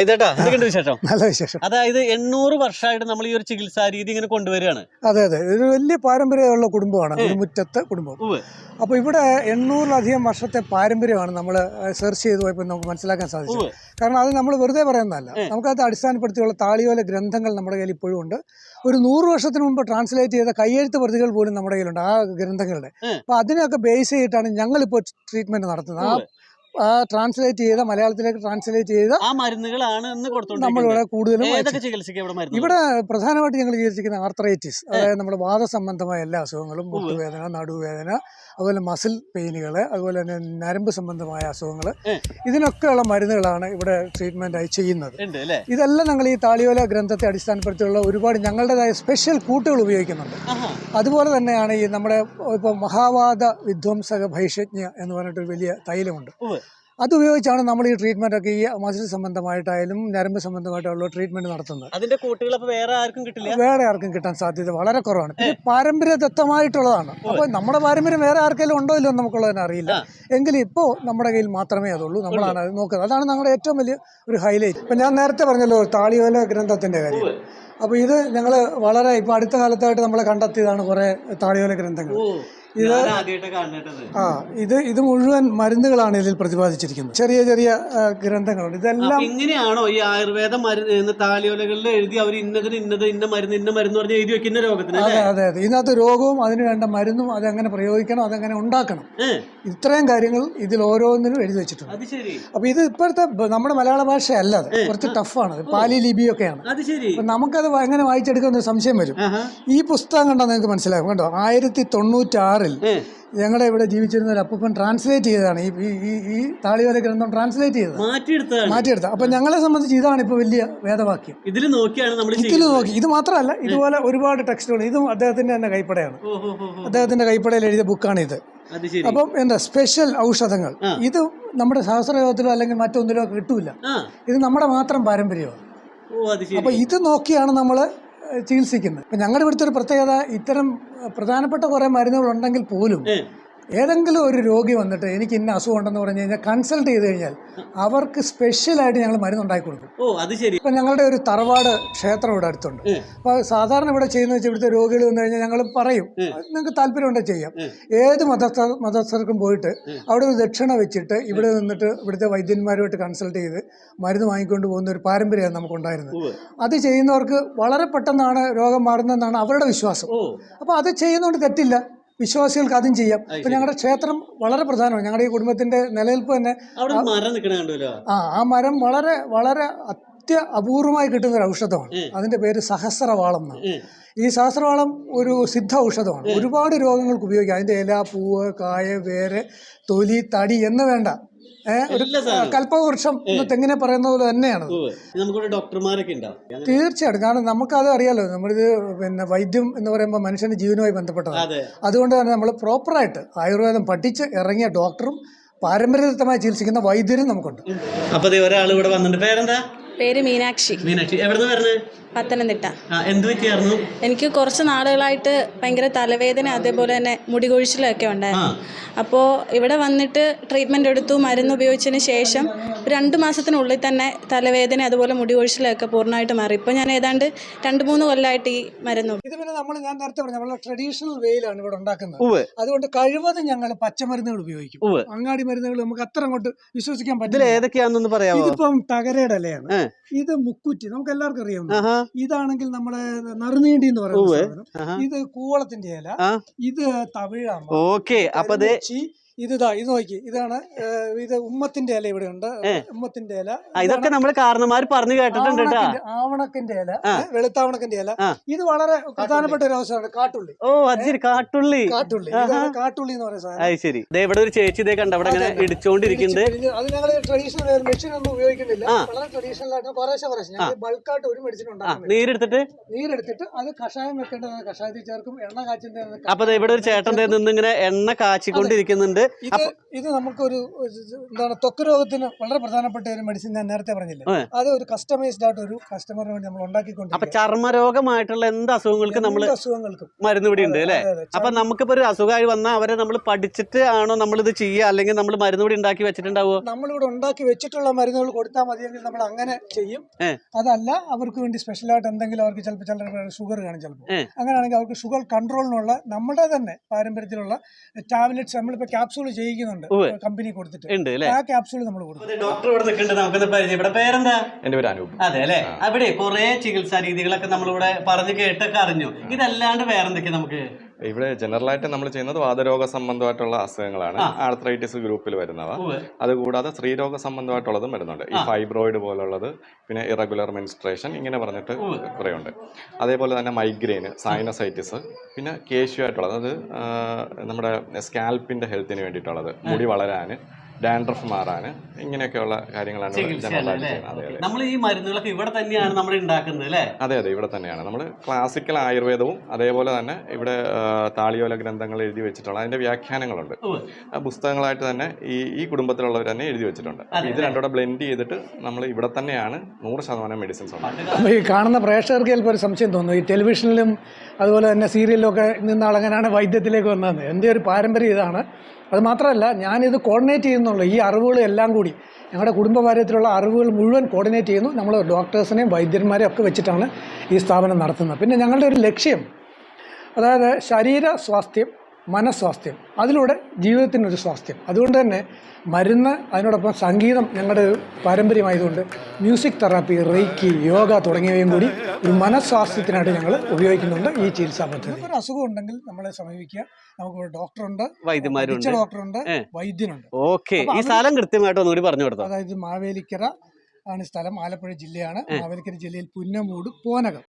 ഇതേട്ടാ എന്തൊക്കെയുണ്ട് വിശേഷം? നല്ല വിശേഷം. അതായത് 800 വർഷമായിട്ട് നമ്മൾ ഈ ഒരു ചികിത്സാ രീതി ഇങ്ങനെ കൊണ്ടുവരികയാണ്. അതെ അതെ, ഇത് വലിയ പാരമ്പര്യമുള്ള കുടുംബമാണ്, മുറ്റത്തെ കുടുംബം. അപ്പോൾ ഇവിടെ 800-ലധികം വർഷത്തെ പാരമ്പര്യമാണ് നമ്മൾ സെർച്ച് ചെയ്ത് പോയപ്പോൾ നമുക്ക് മനസ്സിലാക്കാൻ സാധിച്ചത്. കാരണം അത് നമ്മൾ വെറുതെ പറയുന്നതല്ല, നമുക്കത് അടിസ്ഥാനപ്പെടുത്തിയുള്ള താളിയോല ഗ്രന്ഥങ്ങൾ നമ്മുടെ കയ്യിൽ ഇപ്പോഴും ഉണ്ട്. ഒരു 100 വർഷത്തിന് മുമ്പ് ട്രാൻസ്ലേറ്റ് ചെയ്ത കയ്യെഴുത്ത് പ്രതികൾ പോലും നമ്മുടെ കയ്യിലുണ്ട് ആ ഗ്രന്ഥങ്ങളുടെ. അപ്പോൾ അതിനൊക്കെ ബേസ് ചെയ്തിട്ടാണ് ഞങ്ങളിപ്പോൾ ട്രീറ്റ്മെൻറ്റ് നടത്തുന്നത്. ആ ട്രാൻസ്ലേറ്റ് ചെയ്ത മലയാളത്തിലേക്ക് ട്രാൻസ്ലേറ്റ് ചെയ്ത ആ മരുന്നുകളാണ് നമ്മളിവിടെ കൂടുതലും ഇവിടെ ഇവിടെ പ്രധാനമായിട്ട് ഞങ്ങൾ ചികിത്സിക്കുന്ന ആർത്രൈറ്റിസ്, അതായത് നമ്മുടെ വാദസംബന്ധമായ എല്ലാ അസുഖങ്ങളും, മുട്ടുവേദന, നടുവേദന, അതുപോലെ മസിൽ പെയിനുകൾ, അതുപോലെ തന്നെ നരമ്പ് സംബന്ധമായ അസുഖങ്ങൾ, ഇതിനൊക്കെയുള്ള മരുന്നുകളാണ് ഇവിടെ ട്രീറ്റ്മെൻറ്റായി ചെയ്യുന്നത്. ഇതെല്ലാം ഞങ്ങൾ ഈ താളിയോല ഗ്രന്ഥത്തെ അടിസ്ഥാനപ്പെടുത്തിയുള്ള ഒരുപാട് ഞങ്ങളുടേതായ സ്പെഷ്യൽ കൂട്ടുകൾ ഉപയോഗിക്കുന്നുണ്ട്. അതുപോലെ തന്നെയാണ് ഈ നമ്മുടെ ഇപ്പോൾ മഹാവാദ വിധ്വംസക ഭൈഷജ്ഞ എന്ന് പറഞ്ഞിട്ടൊരു വലിയ തൈലമുണ്ട്. അതുപയോഗിച്ചാണ് നമ്മൾ ഈ ട്രീറ്റ്മെൻറ്റൊക്കെ ഈ മസിൽ സംബന്ധമായിട്ടായാലും നരമ്പ് സംബന്ധമായിട്ടുള്ള ട്രീറ്റ്മെൻറ്റ് നടത്തുന്നത്. അതിന്റെ കൂട്ടുകൾ വേറെ ആർക്കും കിട്ടില്ല, വേറെ ആർക്കും കിട്ടാൻ സാധ്യത വളരെ കുറവാണ്. പിന്നെ പാരമ്പര്യദത്തമായിട്ടുള്ളതാണ്. അപ്പോൾ നമ്മുടെ പാരമ്പര്യം വേറെ ആർക്കെങ്കിലും ഉണ്ടോ ഇല്ലോ നമുക്കുള്ളതിനെ അറിയില്ല. എങ്കിലും ഇപ്പോൾ നമ്മുടെ കയ്യിൽ മാത്രമേ അതുള്ളൂ, നമ്മളാണ് അത് നോക്കുന്നത്. അതാണ് നമ്മുടെ ഏറ്റവും വലിയ ഒരു ഹൈലൈറ്റ്. ഇപ്പം ഞാൻ നേരത്തെ പറഞ്ഞല്ലോ താളിയോല ഗ്രന്ഥത്തിൻ്റെ കാര്യം. അപ്പോൾ ഇത് ഞങ്ങൾ വളരെ ഇപ്പോൾ അടുത്ത കാലത്തായിട്ട് നമ്മൾ കണ്ടെത്തിയതാണ് കുറേ താളിയോല ഗ്രന്ഥങ്ങൾ. ഇത് മുഴുവൻ മരുന്നുകളാണ് ഇതിൽ പ്രതിപാദിച്ചിരിക്കുന്നത്. ചെറിയ ചെറിയ ഗ്രന്ഥങ്ങളുണ്ട്. ഇതെല്ലാം ഇങ്ങനെയാണോ ഈ ആയുർവേദ മരുന്ന് താളിയോലകളിൽ എഴുതി അവർ ഇന്ന മരുന്ന് പറഞ്ഞ് എഴുതി വെക്കുന്ന രോഗത്തിന്? അതെ അതെ അതെ, ഇതിനകത്ത് രോഗവും അതിന് വേണ്ട മരുന്നും അതെങ്ങനെ പ്രയോഗിക്കണം, അതെങ്ങനെ ഉണ്ടാക്കണം, ഇത്രയും കാര്യങ്ങൾ ഇതിൽ ഓരോന്നിനും എഴുതി വെച്ചിട്ടുണ്ട്. അപ്പൊ ഇത് ഇപ്പോഴത്തെ നമ്മുടെ മലയാള ഭാഷ അല്ല, അത് കുറച്ച് ടഫാണ്, പാലി ലിപിയൊക്കെയാണ്. നമുക്കത് എങ്ങനെ വായിച്ചെടുക്കുന്ന സംശയം വരും. ഈ പുസ്തകം കണ്ടാൽ നിങ്ങൾക്ക് മനസ്സിലാകും കേട്ടോ. 1096 ഞങ്ങളുടെ ഇവിടെ ജീവിച്ചിരുന്ന ഒരു അപ്പൂപ്പൻ ട്രാൻസ്ലേറ്റ് ചെയ്തതാണ് ഈ താളിയോല ഗ്രന്ഥം ട്രാൻസ്ലേറ്റ് ചെയ്തത്, മാറ്റിയെടുത്ത. അപ്പൊ ഞങ്ങളെ സംബന്ധിച്ച് ഇതാണ് ഇപ്പൊ വലിയ വേദവാക്യം. ഇതിൽ നോക്കി ഇത് മാത്രമല്ല, ഇതുപോലെ ഒരുപാട് ടെക്സ്റ്റുകൾ, ഇതും അദ്ദേഹത്തിന്റെ തന്നെ കൈപ്പടയാണ്. അദ്ദേഹത്തിന്റെ കൈപ്പടയിൽ എഴുതിയ ബുക്കാണ് ഇത്. അപ്പം എന്താ സ്പെഷ്യൽ ഔഷധങ്ങൾ, ഇത് നമ്മുടെ ശാസ്ത്രയോഗത്തിലോ അല്ലെങ്കിൽ മറ്റൊന്നിലോ കിട്ടൂല. ഇത് നമ്മുടെ മാത്രം പാരമ്പര്യമാണ്. അപ്പൊ ഇത് നോക്കിയാണ് നമ്മൾ ചികിത്സിക്കുന്നത്. ഇപ്പം ഞങ്ങളുടെ ഇവിടുത്തെ ഒരു പ്രത്യേകത, ഇത്തരം പ്രധാനപ്പെട്ട കുറേ മരുന്നുകളുണ്ടെങ്കിൽ പോലും ഏതെങ്കിലും ഒരു രോഗി വന്നിട്ട് എനിക്ക് ഇന്ന അസുഖം ഉണ്ടെന്ന് പറഞ്ഞു കഴിഞ്ഞാൽ കൺസൾട്ട് ചെയ്ത് കഴിഞ്ഞാൽ അവർക്ക് സ്പെഷ്യലായിട്ട് ഞങ്ങൾ മരുന്നുണ്ടാക്കി കൊടുക്കും. ഇപ്പം ഞങ്ങളുടെ ഒരു തറവാട് ക്ഷേത്രം ഇവിടെ അടുത്തുണ്ട്. അപ്പോൾ സാധാരണ ഇവിടെ ചെയ്യുന്ന വെച്ചാൽ ഇവിടുത്തെ രോഗികൾ വന്നു കഴിഞ്ഞാൽ ഞങ്ങൾ പറയും നിങ്ങൾക്ക് താല്പര്യമുണ്ടെങ്കിൽ ചെയ്യാം. ഏത് മതസ്ഥർക്കും പോയിട്ട് അവിടെ ഒരു ദക്ഷിണ വെച്ചിട്ട് ഇവിടെ നിന്നിട്ട് ഇവിടുത്തെ വൈദ്യന്മാരുമായിട്ട് കൺസൾട്ട് ചെയ്ത് മരുന്ന് വാങ്ങിക്കൊണ്ട് പോകുന്ന ഒരു പാരമ്പര്യമാണ് നമുക്കുണ്ടായിരുന്നത്. അത് ചെയ്യുന്നവർക്ക് വളരെ പെട്ടെന്നാണ് രോഗം മാറുന്നതെന്നാണ് അവരുടെ വിശ്വാസം. അപ്പോൾ അത് ചെയ്യുന്നതുകൊണ്ട് തെറ്റില്ല, വിശ്വാസികൾക്ക് അതും ചെയ്യാം. ഇപ്പൊ ഞങ്ങളുടെ ക്ഷേത്രം വളരെ പ്രധാനമാണ്. ഞങ്ങളുടെ ഈ കുടുംബത്തിന്റെ നിലനിൽപ്പ് തന്നെ ആ മരം വളരെ വളരെ അപൂർവമായി കിട്ടുന്ന ഒരു ഔഷധമാണ്. അതിന്റെ പേര് സഹസ്രവാളം എന്നാണ്. ഈ സഹസ്രവാളം ഒരു സിദ്ധ ഔഷധമാണ്. ഒരുപാട് രോഗങ്ങൾക്ക് ഉപയോഗിക്കാം. അതിന്റെ ഇല, പൂവ്, കായ, വേര്, തൊലി, തടി എന്ന് വേണ്ട ഒരു കൽപ്പവൃക്ഷം തെങ്ങിനെ പറയുന്ന പോലെ തന്നെയാണ്. തീർച്ചയായിട്ടും. കാരണം നമുക്കത് അറിയാലോ, നമ്മളിത് പിന്നെ വൈദ്യം എന്ന് പറയുമ്പോൾ മനുഷ്യന്റെ ജീവനുമായി ബന്ധപ്പെട്ടതാണ്. അതുകൊണ്ട് തന്നെ നമ്മൾ പ്രോപ്പറായിട്ട് ആയുർവേദം പഠിച്ച് ഇറങ്ങിയ ഡോക്ടറും പാരമ്പര്യദത്തമായി ചികിത്സിക്കുന്ന വൈദ്യരും നമുക്കുണ്ട്. അപ്പൊ ഒരാൾ ഇവിടെ വന്നിട്ട്, പേരെന്താ? പേര് മീനാക്ഷി. എവിടുന്ന് വരുന്നത്? പത്തനംതിട്ട. എന്ത് പറ്റിയായിരുന്നു? എനിക്ക് കുറച്ച് നാളുകളായിട്ട് ഭയങ്കര തലവേദന, അതേപോലെ തന്നെ മുടികൊഴിച്ചിലൊക്കെ ഉണ്ടായിരുന്നു. അപ്പോൾ ഇവിടെ വന്നിട്ട് ട്രീറ്റ്മെൻറ്റ് എടുത്തു. മരുന്ന് ഉപയോഗിച്ചതിന് ശേഷം 2 മാസത്തിനുള്ളിൽ തന്നെ തലവേദന അതുപോലെ മുടികൊഴിച്ചിലൊക്കെ പൂർണ്ണമായിട്ട് മാറി. ഇപ്പോൾ ഞാൻ ഏതാണ്ട് 2-3 കൊല്ലമായിട്ട് ഈ മരുന്ന്. ഇത് പിന്നെ ഞാൻ നേരത്തെ പറഞ്ഞു, നമ്മളെ ട്രഡീഷണൽ വേയിലാണ് ഇവിടെ ഉണ്ടാക്കുന്നത്. അതുകൊണ്ട് കഴിവതും ഞങ്ങൾ പച്ചമരുന്നുകൾ ഉപയോഗിക്കും. അങ്ങാടി മരുന്നുകൾ നമുക്ക് അത്ര അങ്ങോട്ട് വിശ്വസിക്കാൻ പറ്റില്ല. ഏതൊക്കെയാണെന്ന് പറയാമോ? ഇതിപ്പം തകരയുടെ ഇലയാണ്, ഇത് മുക്കുറ്റി, നമുക്ക് എല്ലാവർക്കും അറിയാം. ഇതാണെങ്കിൽ നമ്മളെ നറുനീണ്ടി എന്ന് പറയുന്നത്, ഇത് കൂവളത്തിന്റെ ഇല, ഇത് തമിഴാമ്പ, ഇത് നോക്കി, ഇതാണ് ഇത് ഉമ്മത്തിന്റെ ഇല. ഇവിടെ ഉണ്ട് ഉമ്മത്തിന്റെ ഇല. ഇതൊക്കെ നമ്മൾ കാരണന്മാർ പറഞ്ഞു കേട്ടിട്ടുണ്ട്. ആവണക്കിന്റെ ഇല, വെളുത്താവണക്കിന്റെ ഇല. ഇത് വളരെ പ്രധാനപ്പെട്ട ഒരു അവസരമാണ്. കാട്ടുള്ളി. കാട്ടുള്ളി കാട്ടുള്ളി എന്ന് പറയുന്ന സാധനം. ശരി. ഇവിടെ ഒരു ചേച്ചി ഇതേ കണ്ട അവിടെ ഇങ്ങനെ ഇടിച്ചോണ്ടിരിക്കുന്നുണ്ട്. അത് ഞങ്ങൾ ട്രഡീഷണൽ മെഷീൻ ഒന്നും ഉപയോഗിക്കുന്നില്ല. വളരെ ട്രഡീഷണൽ ആയിട്ട് കുറേശ്ശെ ഞങ്ങൾ ബൾക്കായിട്ട് ഒരു മെഡിസിൻ ഉണ്ടാക്കും. നീരെടുത്തിട്ട് അത് കഷായം വെക്കേണ്ടത് കഷായത്തിൽ ചേർക്കും. എണ്ണ കാച്ചിന്റെ. അപ്പൊ ഇവിടെ ഒരു ചേട്ടൻ നിന്ന് ഇങ്ങനെ എണ്ണ കാച്ചിക്കൊണ്ടിരിക്കുന്നുണ്ട്. ഇത് നമുക്കൊരു എന്താണ് ത്വക്ക് രോഗത്തിന് വളരെ പ്രധാനപ്പെട്ട ഒരു മെഡിസിൻ ഞാൻ നേരത്തെ പറഞ്ഞില്ലേ, അത് ഒരു കസ്റ്റമൈസ്ഡ് ആയിട്ട് ഒരു കസ്റ്റമറിന് വേണ്ടി നമ്മൾ ഉണ്ടാക്കിക്കൊണ്ടിരിക്കും. അപ്പൊ ചർമ്മരോഗമായിട്ടുള്ള എന്ത് അസുഖങ്ങൾക്കും അസുഖങ്ങൾക്കും മരുന്ന് ഇവിടെ ഉണ്ട് അല്ലേ? അപ്പൊ നമുക്കിപ്പോ ഒരു അസുഖമായി വന്നാൽ അവരെ നമ്മൾ പഠിച്ചിട്ട് ആണോ നമ്മൾ ഇത് ചെയ്യുക, അല്ലെങ്കിൽ നമ്മൾ മരുന്ന് ഇവിടെ ഉണ്ടാക്കി വെച്ചിട്ടുണ്ടാവോ? നമ്മളിവിടെ ഉണ്ടാക്കി വെച്ചിട്ടുള്ള മരുന്നുകൾ കൊടുത്താൽ മതിയെങ്കിൽ നമ്മൾ അങ്ങനെ ചെയ്യും. അതല്ല അവർക്ക് വേണ്ടി സ്പെഷ്യലായിട്ട് എന്തെങ്കിലും അവർക്ക് ചിലപ്പോൾ ചിലർ ഷുഗർ കാണും, ചിലപ്പോൾ അങ്ങനെയാണെങ്കിൽ അവർക്ക് ഷുഗർ കൺട്രോളിനുള്ള നമ്മുടെ തന്നെ പാരമ്പര്യത്തിലുള്ള ടാബ്ലറ്റ്സ് നമ്മളിപ്പോ ക്യാപ്സൂൾ ചെയ്യിക്കുന്നുണ്ട്, കമ്പനി കൊടുത്തിട്ട് ആ ക്യാപ്സൂൾ നമ്മൾ കൊടുക്കും. ഡോക്ടർ ഇവിടെ നിൽക്കുന്നുണ്ട്, നമുക്കൊന്ന് പരിചയപ്പെടാം. പേരെന്താ? എന്റെ പേര് അനൂപ്. അതെ അല്ലെ? അവിടെ കുറെ ചികിത്സാ രീതികളൊക്കെ നമ്മളിവിടെ പറഞ്ഞു കേട്ടൊക്കെ അറിഞ്ഞു. ഇതല്ലാണ്ട് വേറെന്തൊക്കെയാ നമുക്ക് ഇവിടെ ജനറലായിട്ട് നമ്മൾ ചെയ്യുന്നത് വാതരോഗ സംബന്ധമായിട്ടുള്ള അസുഖങ്ങളാണ്, ആർത്രൈറ്റിസ് ഗ്രൂപ്പിൽ വരുന്നവ. അതുകൂടാതെ സ്ത്രീരോഗ സംബന്ധമായിട്ടുള്ളതും വരുന്നുണ്ട്, ഈ ഫൈബ്രോയിഡ് പോലുള്ളത്, പിന്നെ ഇറഗുലർ മെൻസ്ട്രേഷൻ, ഇങ്ങനെ പറഞ്ഞിട്ട് കുറേ ഉണ്ട്. അതേപോലെ തന്നെ മൈഗ്രെയിൻ, സൈനസൈറ്റിസ്, പിന്നെ കേശുവായിട്ടുള്ളത്, അത് നമ്മുടെ സ്കാൽപ്പിന്റെ ഹെൽത്തിന് വേണ്ടിയിട്ടുള്ളത്, മുടി വളരാൻ, ഡാൻഡ്രഫ് മാറാന്, ഇങ്ങനെയൊക്കെയുള്ള കാര്യങ്ങളാണ് നമ്മൾ ഈ മരുന്നുകളൊക്കെ ഇവിടെ തന്നെയാണ് നമ്മൾ ഉണ്ടാക്കുന്നത് അല്ലേ? അതെ, ഇവിടെ തന്നെയാണ്. നമ്മൾ ക്ലാസിക്കൽ ആയുർവേദവും അതേപോലെ തന്നെ ഇവിടെ താളിയോല ഗ്രന്ഥങ്ങൾ എഴുതി വെച്ചിട്ടുള്ള അതിന്റെ വ്യാഖ്യാനങ്ങളുണ്ട്, പുസ്തകങ്ങളായിട്ട് തന്നെ ഈ കുടുംബത്തിലുള്ളവർ തന്നെ എഴുതി വെച്ചിട്ടുണ്ട്. ഇത് രണ്ടോടെ ബ്ലെൻഡ് ചെയ്തിട്ട് നമ്മൾ ഇവിടെ തന്നെയാണ് 100% മെഡിസിൻസ് ഉണ്ട്. അപ്പോൾ ഈ കാണുന്ന പ്രേക്ഷകർക്ക് ചിലപ്പോൾ ഒരു സംശയം തോന്നുന്നു, ഈ ടെലിവിഷനിലും അതുപോലെ തന്നെ സീരിയലിലും ഒക്കെ നിന്ന ആളെങ്ങനെയാണ് വൈദ്യത്തിലേക്ക് വന്നത്. എൻ്റെ ഒരു പാരമ്പര്യം ഇതാണ്. അത് മാത്രമല്ല, ഞാനിത് കോർഡിനേറ്റ് ചെയ്യുന്നുള്ളൂ. ഈ അറിവുകൾ എല്ലാം കൂടി ഞങ്ങളുടെ കുടുംബപാരത്തിലുള്ള അറിവുകൾ മുഴുവൻ കോർഡിനേറ്റ് ചെയ്യുന്നു. നമ്മൾ ഡോക്ടേഴ്സിനെയും വൈദ്യന്മാരെയും ഒക്കെ വെച്ചിട്ടാണ് ഈ സ്ഥാപനം നടത്തുന്നത്. പിന്നെ ഞങ്ങളുടെ ഒരു ലക്ഷ്യം, അതായത് ശരീര സ്വാസ്ഥ്യം, മനസ്വാസ്ഥ്യം, അതിലൂടെ ജീവിതത്തിനൊരു സ്വാസ്ഥ്യം. അതുകൊണ്ട് തന്നെ മരുന്ന്, അതിനോടൊപ്പം സംഗീതം ഞങ്ങളുടെ പാരമ്പര്യമായതുകൊണ്ട് മ്യൂസിക് തെറാപ്പി, റേക്കി, യോഗ തുടങ്ങിയവയും കൂടി ഒരു മനസ്വാസ്ഥ്യത്തിനായിട്ട് ഞങ്ങൾ ഉപയോഗിക്കുന്നുണ്ട് ഈ ചികിത്സാ പദ്ധതി. ഒരു അസുഖം ഉണ്ടെങ്കിൽ നമ്മളെ സമീപിക്കുക. നമുക്കിവിടെ ഡോക്ടറുണ്ട്, വൈദ്യന്മാരുണ്ട്, ഡോക്ടറുണ്ട്, വൈദ്യനുണ്ട്. ഓക്കെ, ഈ സ്ഥലം കൃത്യമായിട്ട് ഒന്നുകൂടി പറഞ്ഞു കൊടുത്തു. അതായത് മാവേലിക്കര ആണ് സ്ഥലം, ആലപ്പുഴ ജില്ലയാണ്. മാവേലിക്കര ജില്ലയിൽ പുന്നമൂട്, പോനകം.